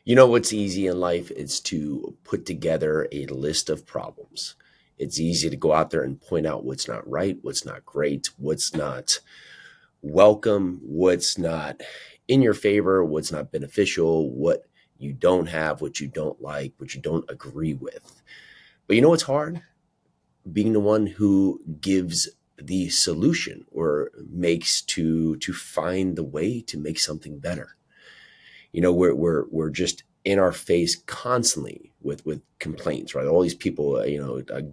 You know what's easy in life is to put together a list of problems. It's easy to go out there and point out what's not right, what's not great, what's not welcome, what's not in your favor, what's not beneficial, what you don't have, what you don't like, what you don't agree with. But you know what's hard? Being the one who gives the solution or makes to find the way to make something better. We're just in our face constantly with complaints, right? All these people,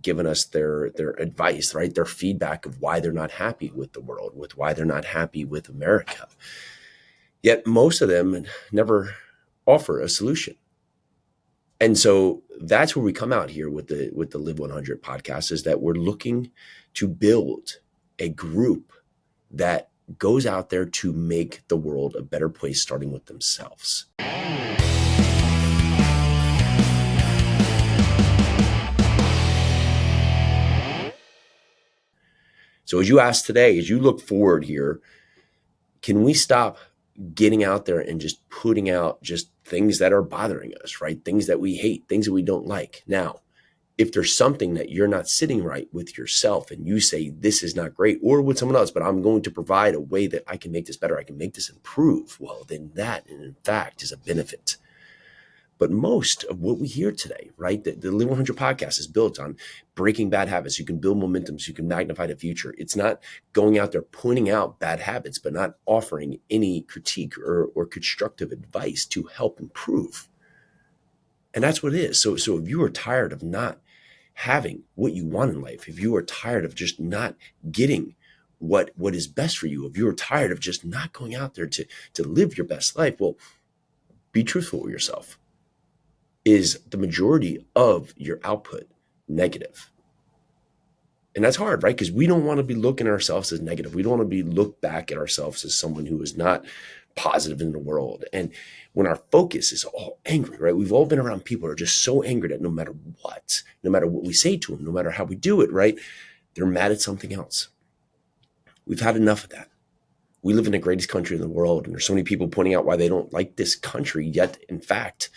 giving us their advice, right? Their feedback of why they're not happy with the world, with why they're not happy with America. Yet most of them never offer a solution. And so that's where we come out here with the Live 100 podcast, is that we're looking to build a group that goes out there to make the world a better place, starting with themselves. So as you ask today, as you look forward here, can we stop getting out there and just putting out just things that are bothering us, right? Things that we hate, things that we don't like. Now, if there's something that you're not sitting right with yourself and you say, this is not great, or with someone else, but I'm going to provide a way that I can make this better, I can make this improve, well, then that, in fact, is a benefit. But most of what we hear today, right, the Live 100 podcast is built on breaking bad habits. You can build momentum so you can magnify the future. It's not going out there pointing out bad habits, but not offering any critique or constructive advice to help improve. And that's what it is. So if you are tired of not having what you want in life, if you are tired of just not getting what is best for you, if you are tired of just not going out there to live your best life, well, be truthful with yourself. Is the majority of your output negative? And that's hard, right? Because we don't want to be looking at ourselves as negative. We don't want to be looked back at ourselves as someone who is not positive in the world. And when our focus is all angry, right? We've all been around people who are just so angry that no matter what we say to them, no matter how we do it, right? They're mad at something else. We've had enough of that. We live in the greatest country in the world, and there's so many people pointing out why they don't like this country, yet in fact,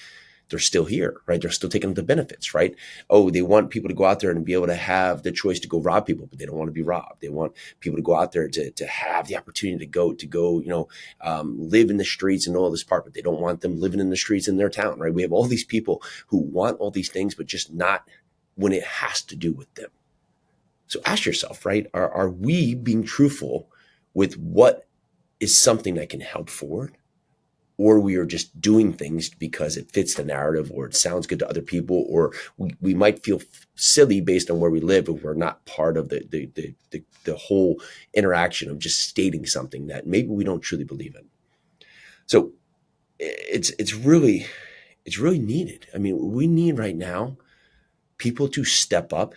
they're still here, right? They're still taking the benefits, right? Oh, they want people to go out there and be able to have the choice to go rob people, but they don't want to be robbed. They want people to go out there to have the opportunity to go, live in the streets and all this part, but they don't want them living in the streets in their town, right? We have all these people who want all these things, but just not when it has to do with them. So ask yourself, right? Are we being truthful with what is something that can help forward? Or we are just doing things because it fits the narrative, or it sounds good to other people, or we might feel silly based on where we live if we're not part of the whole interaction of just stating something that maybe we don't truly believe in. So it's really needed. I mean, we need right now people to step up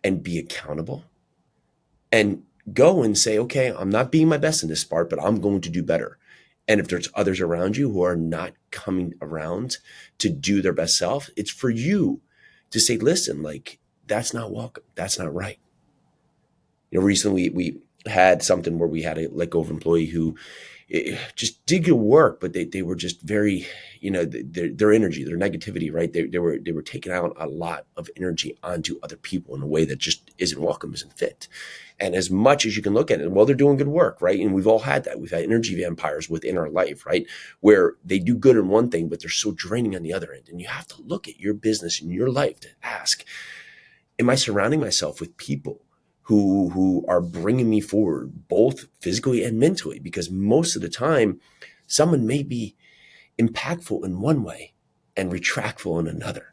and be accountable and go and say, okay, I'm not being my best in this part, but I'm going to do better. And if there's others around you who are not coming around to do their best self, it's for you to say, listen, like, that's not welcome. That's not right. Recently we had something where we had a let go of employee who just did good work, but they were just very, their energy, their negativity, right? They were taking out a lot of energy onto other people in a way that just isn't welcome, isn't fit. And as much as you can look at it, well, they're doing good work, right? And we've all had that. We've had energy vampires within our life, right? Where they do good in one thing, but they're so draining on the other end. And you have to look at your business and your life to ask, am I surrounding myself with people who are bringing me forward, both physically and mentally? Because most of the time, someone may be impactful in one way and retractful in another.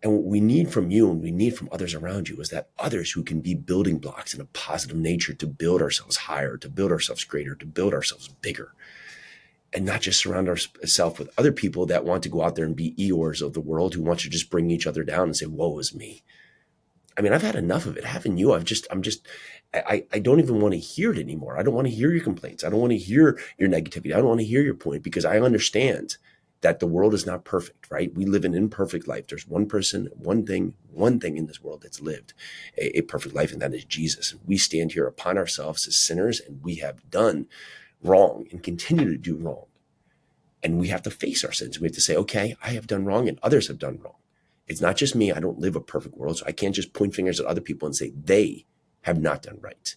And what we need from you and we need from others around you is that others who can be building blocks in a positive nature to build ourselves higher, to build ourselves greater, to build ourselves bigger, and not just surround ourselves with other people that want to go out there and be Eeyores of the world, who want to just bring each other down and say, woe is me. I mean, I've had enough of it. Haven't you? I don't even want to hear it anymore. I don't want to hear your complaints. I don't want to hear your negativity. I don't want to hear your point, because I understand that the world is not perfect, right? We live an imperfect life. There's one person, one thing in this world that's lived a perfect life, and that is Jesus. And we stand here upon ourselves as sinners, and we have done wrong and continue to do wrong. And we have to face our sins. We have to say, okay, I have done wrong and others have done wrong. It's not just me. I don't live a perfect world. So I can't just point fingers at other people and say they have not done right.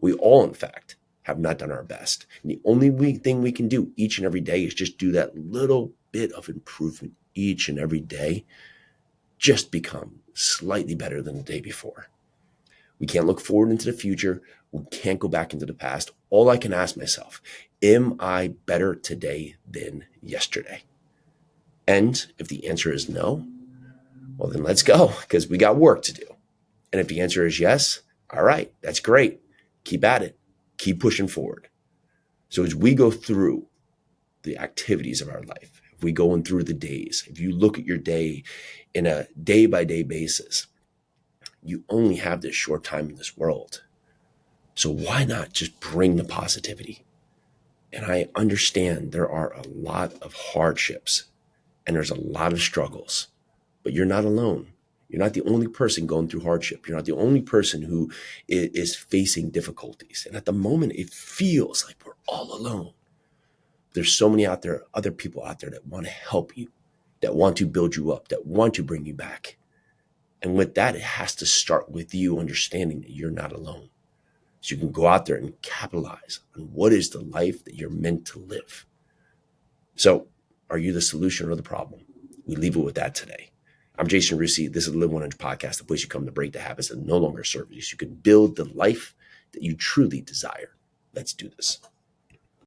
We all, in fact, have not done our best. And the only thing we can do each and every day is just do that little bit of improvement each and every day. Just become slightly better than the day before. We can't look forward into the future. We can't go back into the past. All I can ask myself, am I better today than yesterday? And if the answer is no, well, then let's go, because we got work to do. And if the answer is yes, all right, that's great. Keep at it. Keep pushing forward. So as we go through the activities of our life, if we go in through the days, if you look at your day in a day-by-day basis, you only have this short time in this world. So why not just bring the positivity? And I understand there are a lot of hardships and there's a lot of struggles, but you're not alone. You're not the only person going through hardship. You're not the only person who is facing difficulties. And at the moment, it feels like we're all alone. There's so many out there, other people out there that want to help you, that want to build you up, that want to bring you back. And with that, it has to start with you understanding that you're not alone. So you can go out there and capitalize on what is the life that you're meant to live. So are you the solution or the problem? We leave it with that today. I'm Jason Yarusi. This is the Live 100 podcast, the place you come to break the habits that no longer serve you so you can build the life that you truly desire. Let's do this.